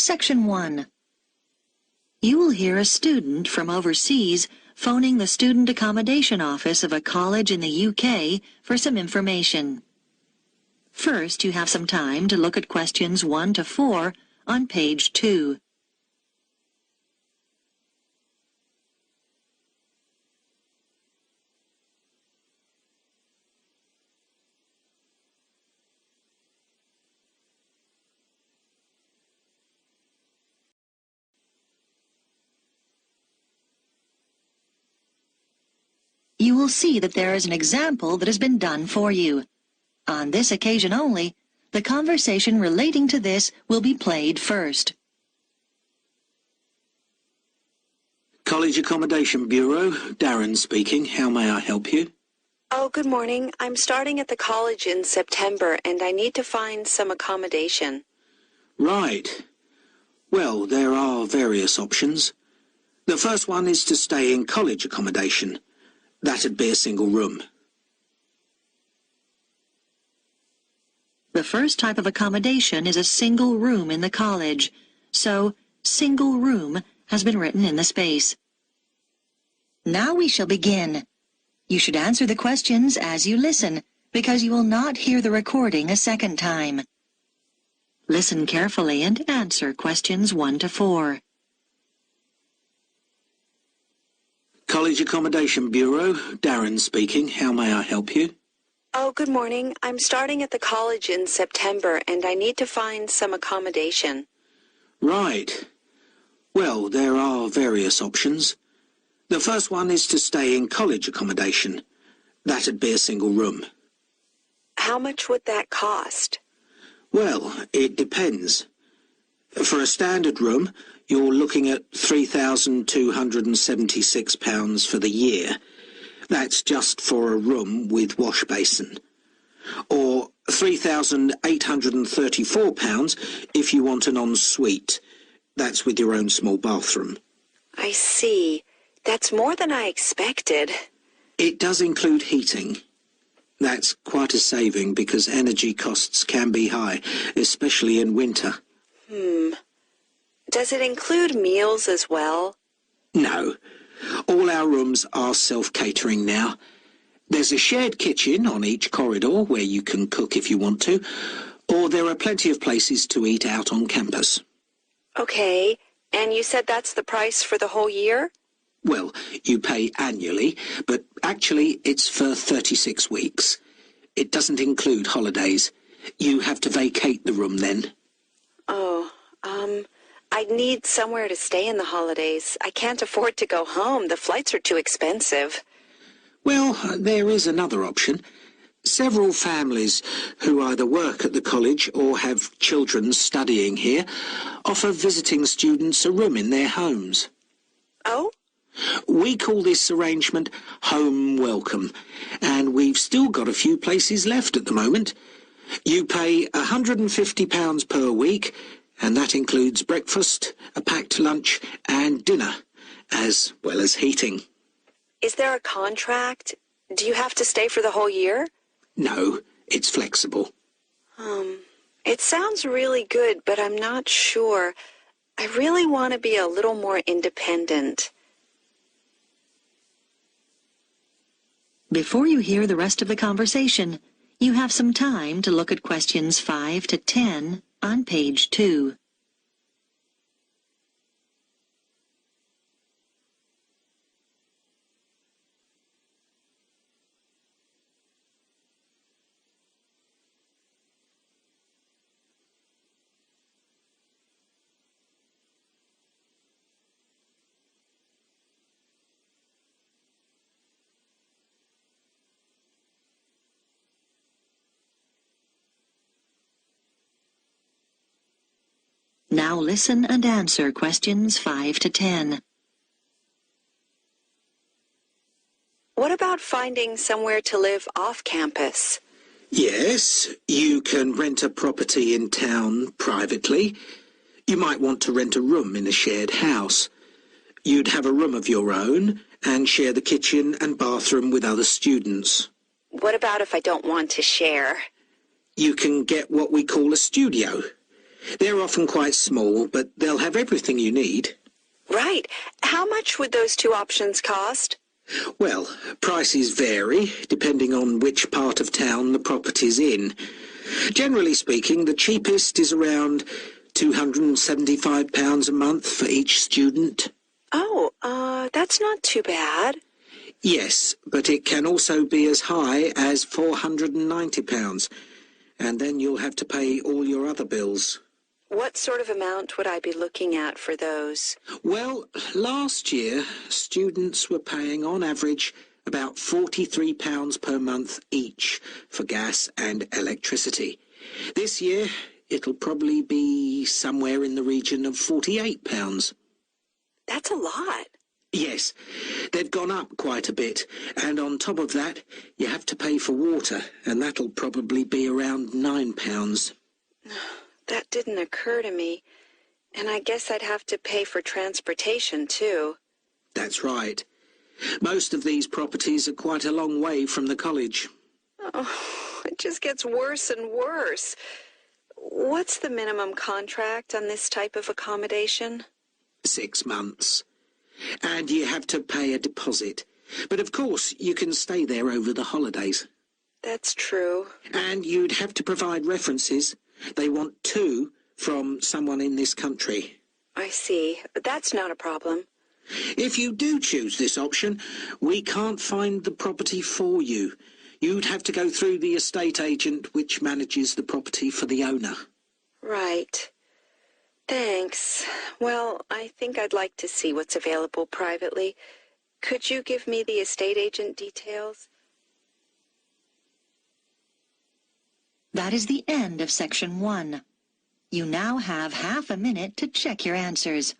Section 1. You will hear a student from overseas phoning the Student Accommodation Office of a college in the UK for some information. First, you have some time to look at questions 1 to 4 on page 2. You will see that there is an example that has been done for you. On this occasion only, the conversation relating to this will be played first. College Accommodation Bureau, Darren speaking. How may I help you? Oh, good morning. I'm starting at the college in September, and I need to find some accommodation. Right. Well, there are various options. The first one is to stay in college accommodation. That'd be a single room. The first type of accommodation is a single room in the college, so single room has been written in the space. Now we shall begin. You should answer the questions as you listen, because you will not hear the recording a second time. Listen carefully and answer questions 1 to 4. College Accommodation Bureau, Darren speaking. How may I help you? Oh, good morning. I'm starting at the college in September, and I need to find some accommodation. Right. Well, there are various options. The first one is to stay in college accommodation. That'd be a single room. How much would that cost? Well, it depends. For a standard room, you're looking at £3,276 for the year. That's just for a room with wash basin. Or £3,834 if you want an ensuite. That's with your own small bathroom. I see. That's more than I expected. It does include heating. That's quite a saving because energy costs can be high, especially in winter. Does it include meals as well? No. All our rooms are self-catering now. There's a shared kitchen on each corridor where you can cook if you want to, or there are plenty of places to eat out on campus. Okay, and you said that's the price for the whole year? Well, you pay annually, but actually it's for 36 weeks. It doesn't include holidays. You have to vacate the room then. Oh, I'd need somewhere to stay in the holidays. I can't afford to go home. The flights are too expensive. Well, there is another option. Several families who either work at the college or have children studying here offer visiting students a room in their homes. Oh? We call this arrangement Home Welcome, and we've still got a few places left at the moment. You pay £150 per week, and that includes breakfast, a packed lunch, and dinner, as well as heating. Is there a contract? Do you have to stay for the whole year? No, it's flexible. It sounds really good, but I'm not sure. I really want to be a little more independent. Before you hear the rest of the conversation, you have some time to look at questions 5 to 10 on page 2. Now listen and answer questions 5 to 10. What about finding somewhere to live off campus? Yes, you can rent a property in town privately. You might want to rent a room in a shared house. You'd have a room of your own and share the kitchen and bathroom with other students. What about if I don't want to share? You can get what we call a studio. They're often quite small, but they'll have everything you need. Right. How much would those two options cost? Well, prices vary depending on which part of town the property's in. Generally speaking, the cheapest is around £275 a month for each student. Oh, that's not too bad. Yes, but it can also be as high as £490, and then you'll have to pay all your other bills. What sort of amount would I be looking at for those? Well, last year, students were paying on average about £43 per month each for gas and electricity. This year, it'll probably be somewhere in the region of £48. That's a lot. Yes, they've gone up quite a bit, and on top of that, you have to pay for water, and that'll probably be around £9. That didn't occur to me. And I guess I'd have to pay for transportation, too. That's right. Most of these properties are quite a long way from the college. Oh, it just gets worse and worse. What's the minimum contract on this type of accommodation? 6 months. And you have to pay a deposit. But of course, you can stay there over the holidays. That's true. And you'd have to provide references. They want 2 from someone in this country. I see. That's not a problem. If you do choose this option, we can't find the property for you. You'd have to go through the estate agent which manages the property for the owner. Right. Thanks. Well, I think I'd like to see what's available privately. Could you give me the estate agent details? That is the end of section 1. You now have half a minute to check your answers.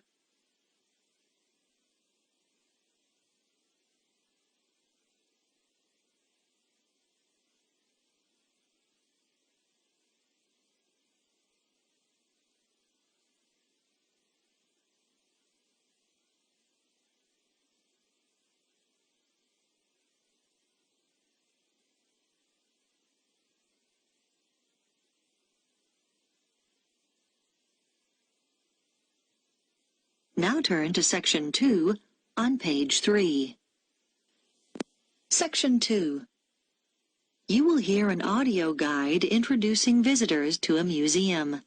Now turn to section 2 on page 3. Section 2. You will hear an audio guide introducing visitors to a museum.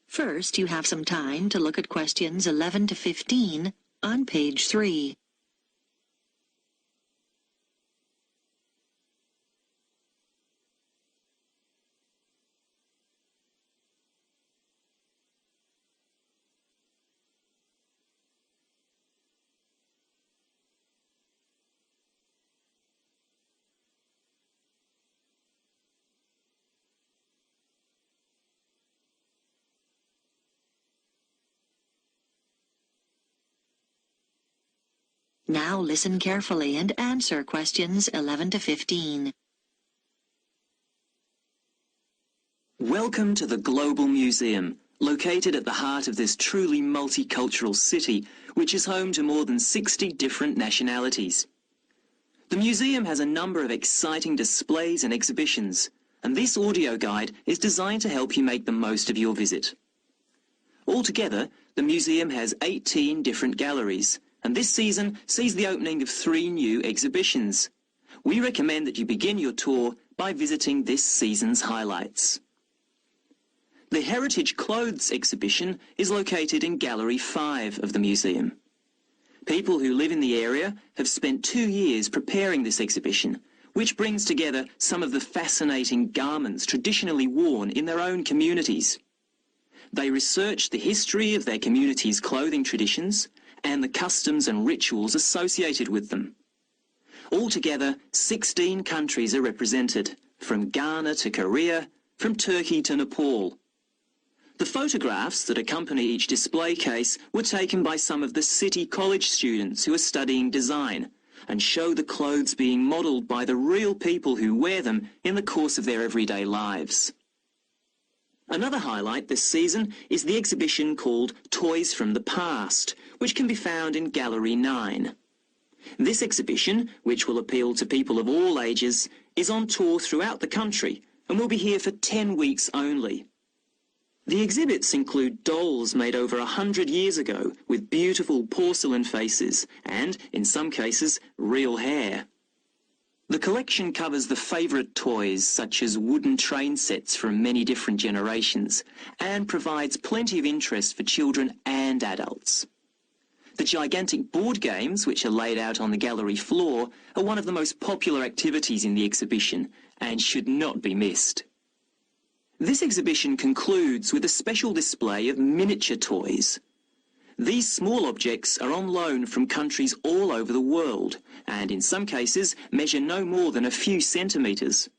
First, you have some time to look at questions 11 to 15 on page 3. Now listen carefully and answer questions 11 to 15. Welcome to the Global Museum, located at the heart of this truly multicultural city, which is home to more than 60 different nationalities. The museum has a number of exciting displays and exhibitions, and this audio guide is designed to help you make the most of your visit. Altogether, the museum has 18 different galleries, and this season sees the opening of 3 new exhibitions. We recommend that you begin your tour by visiting this season's highlights. The Heritage Clothes exhibition is located in Gallery 5 of the museum. People who live in the area have spent 2 years preparing this exhibition, which brings together some of the fascinating garments traditionally worn in their own communities. They research the history of their community's clothing traditions and the customs and rituals associated with them. Altogether, 16 countries are represented, from Ghana to Korea, from Turkey to Nepal. The photographs that accompany each display case were taken by some of the City College students who are studying design and show the clothes being modelled by the real people who wear them in the course of their everyday lives. Another highlight this season is the exhibition called Toys from the Past, which can be found in Gallery 9. This exhibition, which will appeal to people of all ages, is on tour throughout the country and will be here for 10 weeks only. The exhibits include dolls made over 100 years ago with beautiful porcelain faces and, in some cases, real hair. The collection covers the favourite toys such as wooden train sets from many different generations and provides plenty of interest for children and adults. The gigantic board games, which are laid out on the gallery floor, are one of the most popular activities in the exhibition and should not be missed. This exhibition concludes with a special display of miniature toys. These small objects are on loan from countries all over the world and in some cases measure no more than a few centimetres.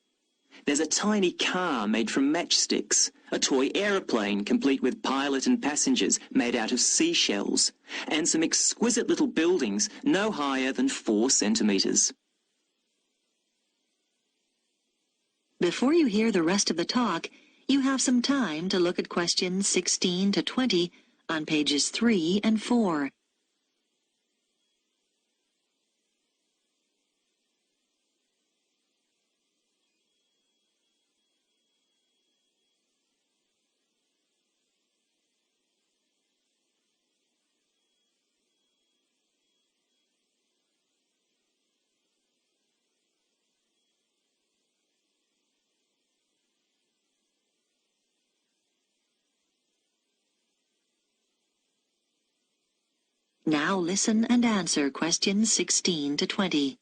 There's a tiny car made from matchsticks, a toy aeroplane complete with pilot and passengers made out of seashells, and some exquisite little buildings no higher than 4 centimetres. Before you hear the rest of the talk, you have some time to look at questions 16 to 20 on pages 3 and 4. Now listen and answer questions 16 to 20.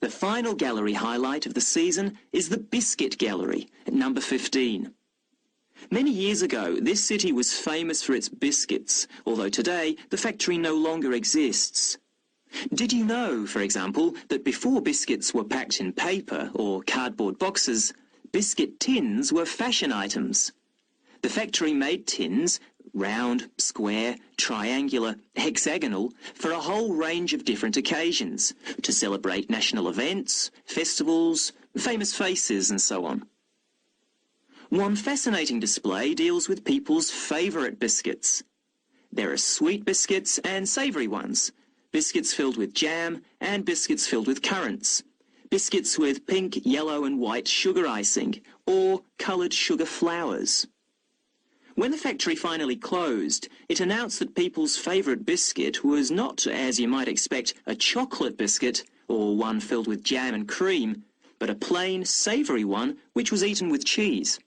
The final gallery highlight of the season is the Biscuit Gallery at number 15. Many years ago, this city was famous for its biscuits, although today the factory no longer exists. Did you know, for example, that before biscuits were packed in paper or cardboard boxes, biscuit tins were fashion items? The factory made tins, round, square, triangular, hexagonal, for a whole range of different occasions, to celebrate national events, festivals, famous faces and so on. One fascinating display deals with people's favourite biscuits. There are sweet biscuits and savoury ones, biscuits filled with jam and biscuits filled with currants, biscuits with pink, yellow and white sugar icing, or coloured sugar flowers. When the factory finally closed, it announced that people's favourite biscuit was not, as you might expect, a chocolate biscuit or one filled with jam and cream, but a plain, savoury one which was eaten with cheese.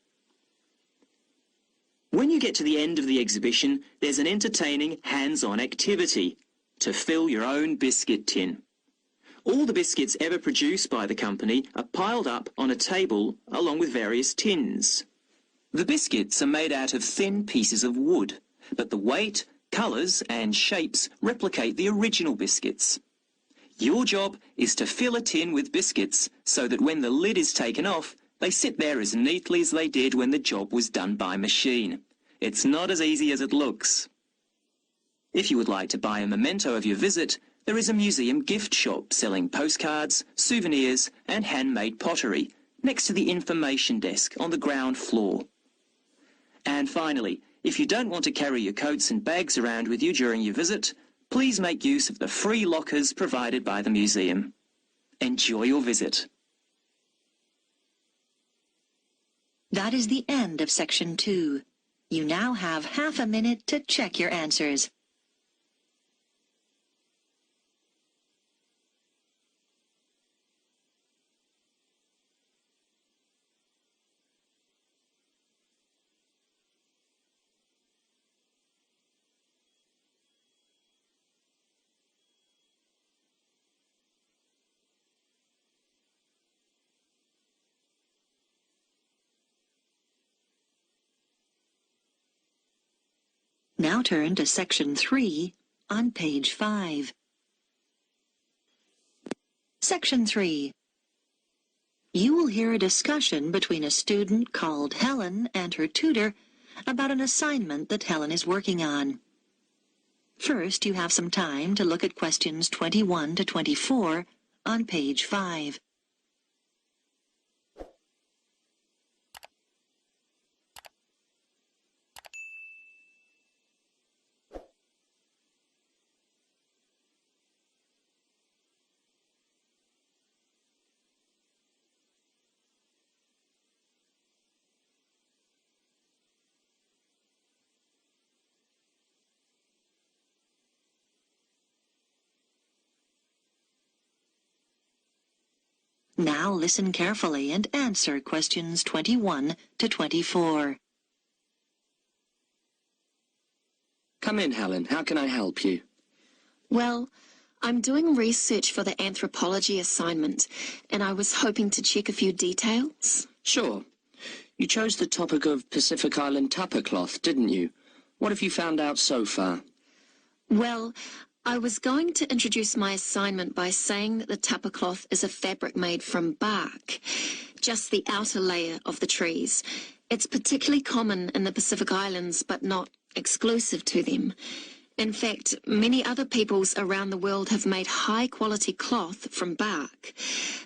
When you get to the end of the exhibition, there's an entertaining hands-on activity to fill your own biscuit tin. All the biscuits ever produced by the company are piled up on a table along with various tins. The biscuits are made out of thin pieces of wood, but the weight, colours and shapes replicate the original biscuits. Your job is to fill a tin with biscuits so that when the lid is taken off, they sit there as neatly as they did when the job was done by machine. It's not as easy as it looks. If you would like to buy a memento of your visit, there is a museum gift shop selling postcards, souvenirs and handmade pottery next to the information desk on the ground floor. And finally, if you don't want to carry your coats and bags around with you during your visit, please make use of the free lockers provided by the museum. Enjoy your visit. That is the end of section 2. You now have half a minute to check your answers. Now turn to section 3 on page 5. Section 3. You will hear a discussion between a student called Helen and her tutor about an assignment that Helen is working on. First, you have some time to look at questions 21 to 24 on page 5. Now listen carefully and answer questions 21 to 24. Come in, Helen. How can I help you? Well, I'm doing research for the anthropology assignment, and I was hoping to check a few details. Sure. You chose the topic of Pacific Island tapa cloth, didn't you? What have you found out so far? Well, I was going to introduce my assignment by saying that the tapa cloth is a fabric made from bark, just the outer layer of the trees. It's particularly common in the Pacific Islands, but not exclusive to them. In fact, many other peoples around the world have made high-quality cloth from bark.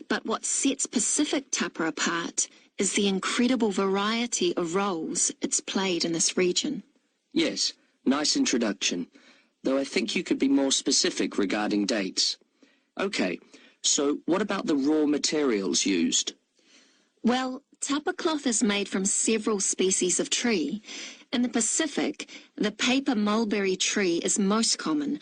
But what sets Pacific tapa apart is the incredible variety of roles it's played in this region. Yes, nice introduction. Though I think you could be more specific regarding dates. Okay, so what about the raw materials used? Well, tapa cloth is made from several species of tree. In the Pacific, the paper mulberry tree is most common,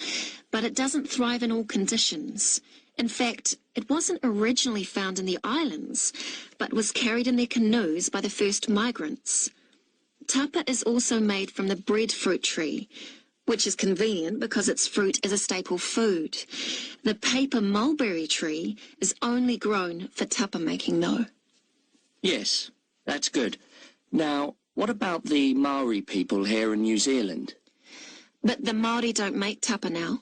but it doesn't thrive in all conditions. In fact, it wasn't originally found in the islands, but was carried in their canoes by the first migrants. Tapa is also made from the breadfruit tree, which is convenient because its fruit is a staple food. The paper mulberry tree is only grown for tapa making, though. Yes, that's good. Now, what about the Maori people here in New Zealand? But the Māori don't make tapa now.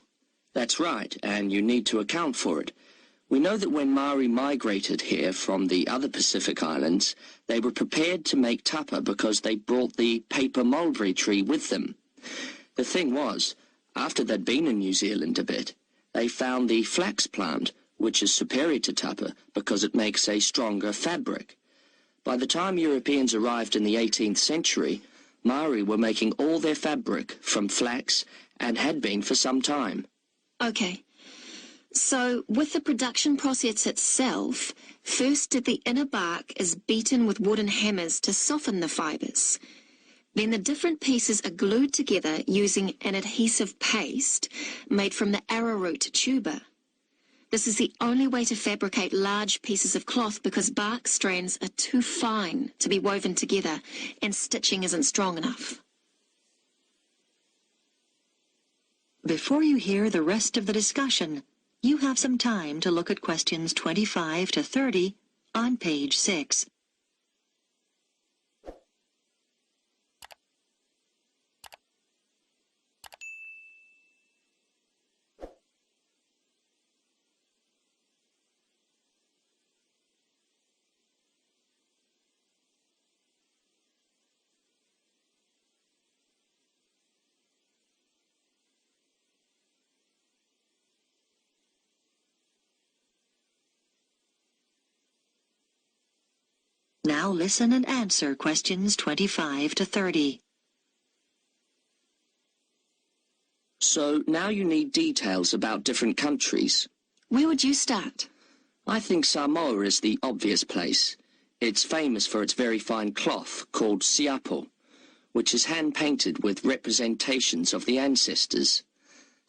That's right, and you need to account for it. We know that when Maori migrated here from the other Pacific Islands, they were prepared to make tapa because they brought the paper mulberry tree with them. The thing was, after they'd been in New Zealand a bit, they found the flax plant, which is superior to tapa because it makes a stronger fabric. By the time Europeans arrived in the 18th century, Maori were making all their fabric from flax and had been for some time. Okay. So, with the production process itself, first the inner bark is beaten with wooden hammers to soften the fibres. Then the different pieces are glued together using an adhesive paste made from the arrowroot tuber. This is the only way to fabricate large pieces of cloth because bark strands are too fine to be woven together and stitching isn't strong enough. Before you hear the rest of the discussion, you have some time to look at questions 25 to 30 on page 6. Now listen and answer questions 25 to 30. So now you need details about different countries. Where would you start? I think Samoa is the obvious place. It's famous for its very fine cloth called siapo, which is hand-painted with representations of the ancestors.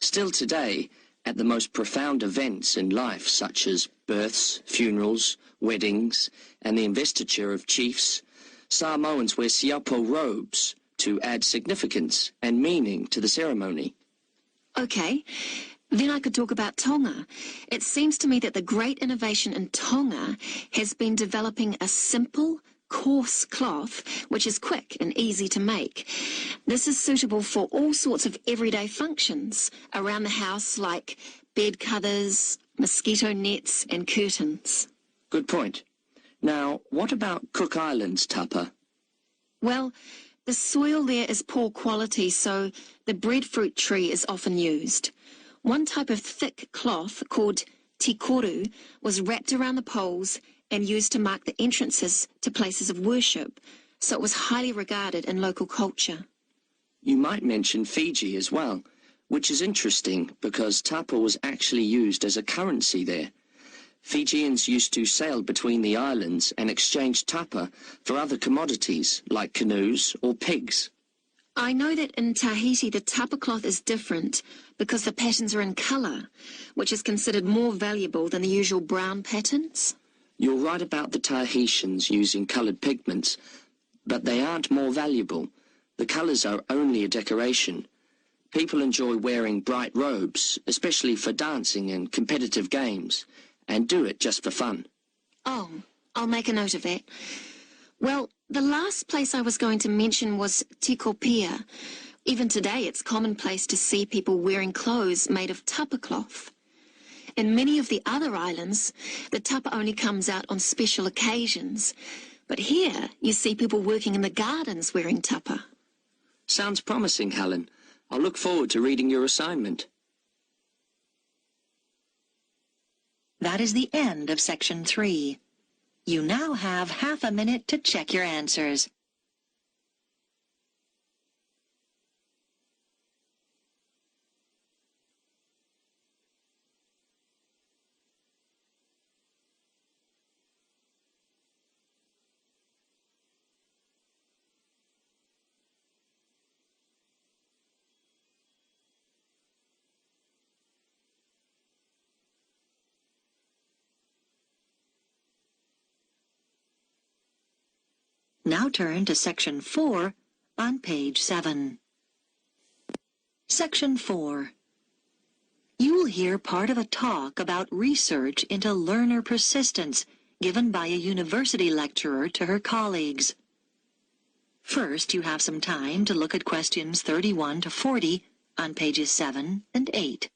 Still today, at the most profound events in life, such as births, funerals, weddings, and the investiture of chiefs, Samoans wear siapo robes to add significance and meaning to the ceremony. Okay, then I could talk about Tonga. It seems to me that the great innovation in Tonga has been developing a simple, coarse cloth which is quick and easy to make. This is suitable for all sorts of everyday functions around the house like bed covers, mosquito nets and curtains. Good point. Now, what about Cook Islands tapa? Well, the soil there is poor quality, so the breadfruit tree is often used. One type of thick cloth called tikoru was wrapped around the poles and used to mark the entrances to places of worship, so it was highly regarded in local culture. You might mention Fiji as well, which is interesting because tapa was actually used as a currency there. Fijians used to sail between the islands and exchange tapa for other commodities like canoes or pigs. I know that in Tahiti the tapa cloth is different because the patterns are in colour, which is considered more valuable than the usual brown patterns. You're right about the Tahitians using coloured pigments, but they aren't more valuable. The colours are only a decoration. People enjoy wearing bright robes, especially for dancing and competitive games, and do it just for fun. Oh, I'll make a note of that. Well, the last place I was going to mention was Tikopia. Even today, it's commonplace to see people wearing clothes made of tapa cloth. In many of the other islands, the tapa only comes out on special occasions. But here, you see people working in the gardens wearing tapa. Sounds promising, Helen. I'll look forward to reading your assignment. That is the end of section 3. You now have half a minute to check your answers. Now turn to section 4 on page 7. Section 4. You will hear part of a talk about research into learner persistence given by a university lecturer to her colleagues. First, you have some time to look at questions 31 to 40 on pages 7 and 8.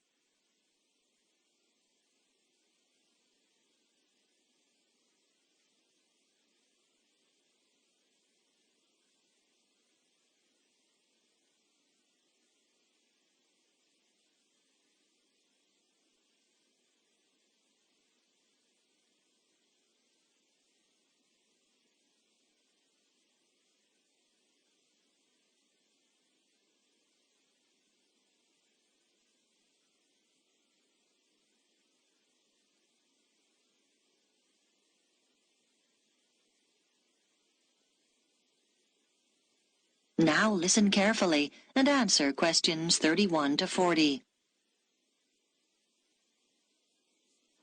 Now listen carefully and answer questions 31 to 40.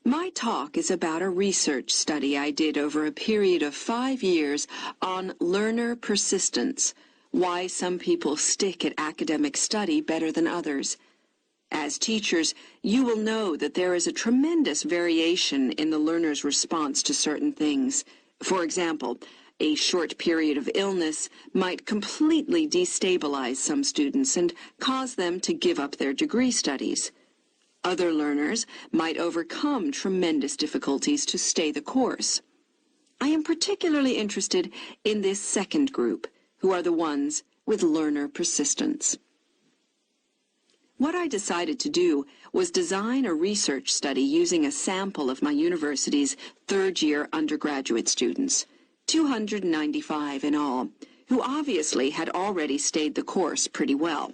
My talk is about a research study I did over a period of 5 years on learner persistence, why some people stick at academic study better than others. As teachers, you will know that there is a tremendous variation in the learner's response to certain things. For example, a short period of illness might completely destabilize some students and cause them to give up their degree studies. Other learners might overcome tremendous difficulties to stay the course. I am particularly interested in this second group, who are the ones with learner persistence. What I decided to do was design a research study using a sample of my university's third-year undergraduate students, 295 in all, who obviously had already stayed the course pretty well.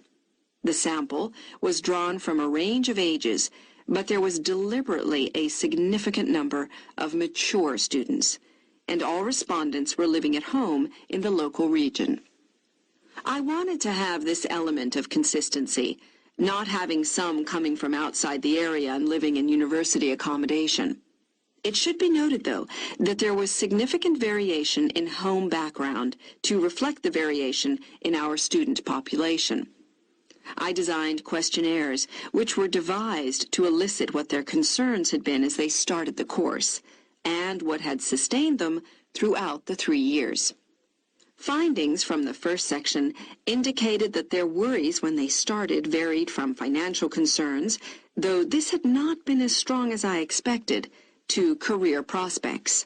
The sample was drawn from a range of ages, but there was deliberately a significant number of mature students, and all respondents were living at home in the local region. I wanted to have this element of consistency, not having some coming from outside the area and living in university accommodation. It should be noted, though, that there was significant variation in home background to reflect the variation in our student population. I designed questionnaires which were devised to elicit what their concerns had been as they started the course, and what had sustained them throughout the 3 years. Findings from the first section indicated that their worries when they started varied from financial concerns, though this had not been as strong as I expected, to career prospects.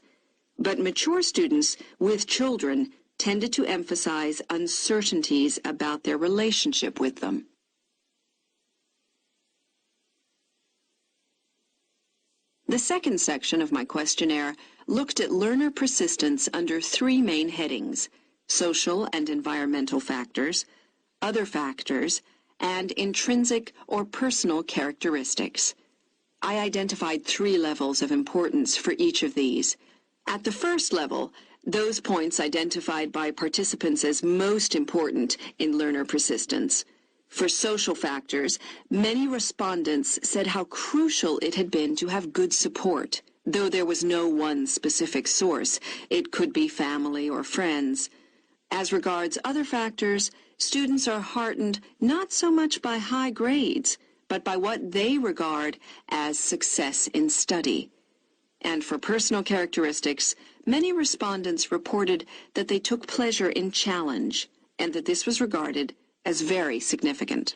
But mature students with children tended to emphasize uncertainties about their relationship with them. The second section of my questionnaire looked at learner persistence under 3 main headings: social and environmental factors, other factors, and intrinsic or personal characteristics. I identified 3 levels of importance for each of these. At the first level, those points identified by participants as most important in learner persistence. For social factors, many respondents said how crucial it had been to have good support, Though there was no one specific source, it could be family or friends. As regards other factors, students are heartened not so much by high grades, but by what they regard as success in study. And for personal characteristics, many respondents reported that they took pleasure in challenge and that this was regarded as very significant.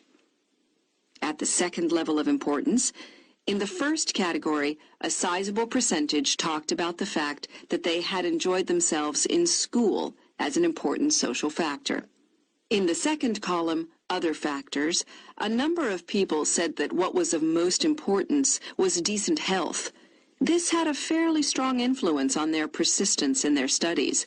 At the second level of importance, in the first category, a sizable percentage talked about the fact that they had enjoyed themselves in school as an important social factor. In the second column, other factors, a number of people said that what was of most importance was decent health. This had a fairly strong influence on their persistence in their studies.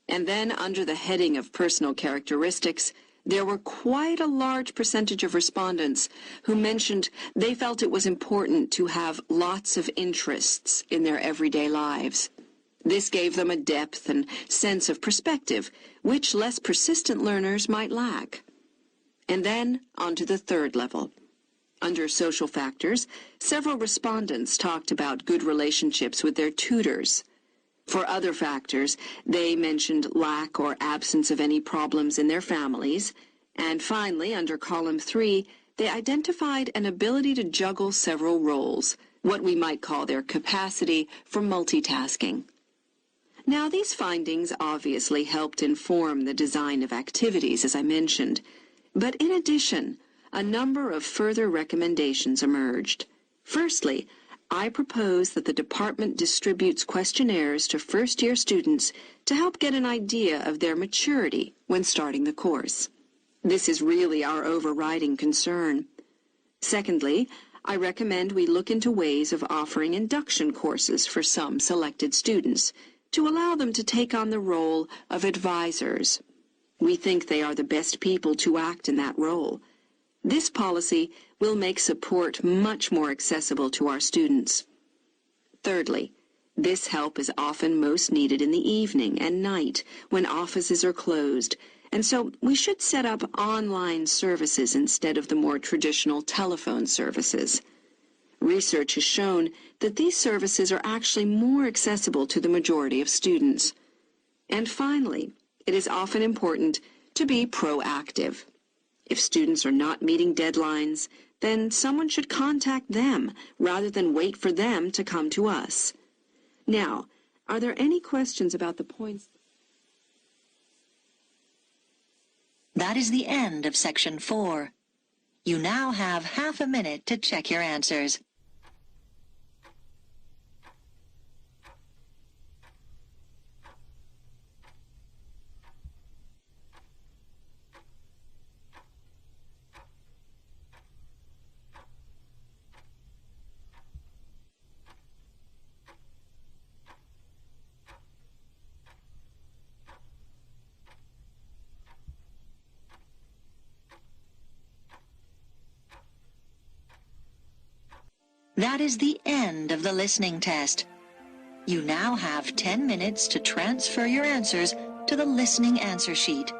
And then, under the heading of personal characteristics, there were quite a large percentage of respondents who mentioned they felt it was important to have lots of interests in their everyday lives. This gave them a depth and sense of perspective, which less persistent learners might lack. And then, on to the third level. Under social factors, several respondents talked about good relationships with their tutors. For other factors, they mentioned lack or absence of any problems in their families. And finally, under column 3, they identified an ability to juggle several roles, what we might call their capacity for multitasking. Now, these findings obviously helped inform the design of activities, as I mentioned. But in addition, a number of further recommendations emerged. Firstly, I propose that the department distributes questionnaires to first-year students to help get an idea of their maturity when starting the course. This is really our overriding concern. Secondly, I recommend we look into ways of offering induction courses for some selected students to allow them to take on the role of advisors. We think they are the best people to act in that role. This policy will make support much more accessible to our students. Thirdly, this help is often most needed in the evening and night when offices are closed, and so we should set up online services instead of the more traditional telephone services. Research has shown that these services are actually more accessible to the majority of students. And finally, it is often important to be proactive. If students are not meeting deadlines, then someone should contact them rather than wait for them to come to us. Now, are there any questions about the points? That is the end of section 4. You now have half a minute to check your answers. That is the end of the listening test. You now have 10 minutes to transfer your answers to the listening answer sheet.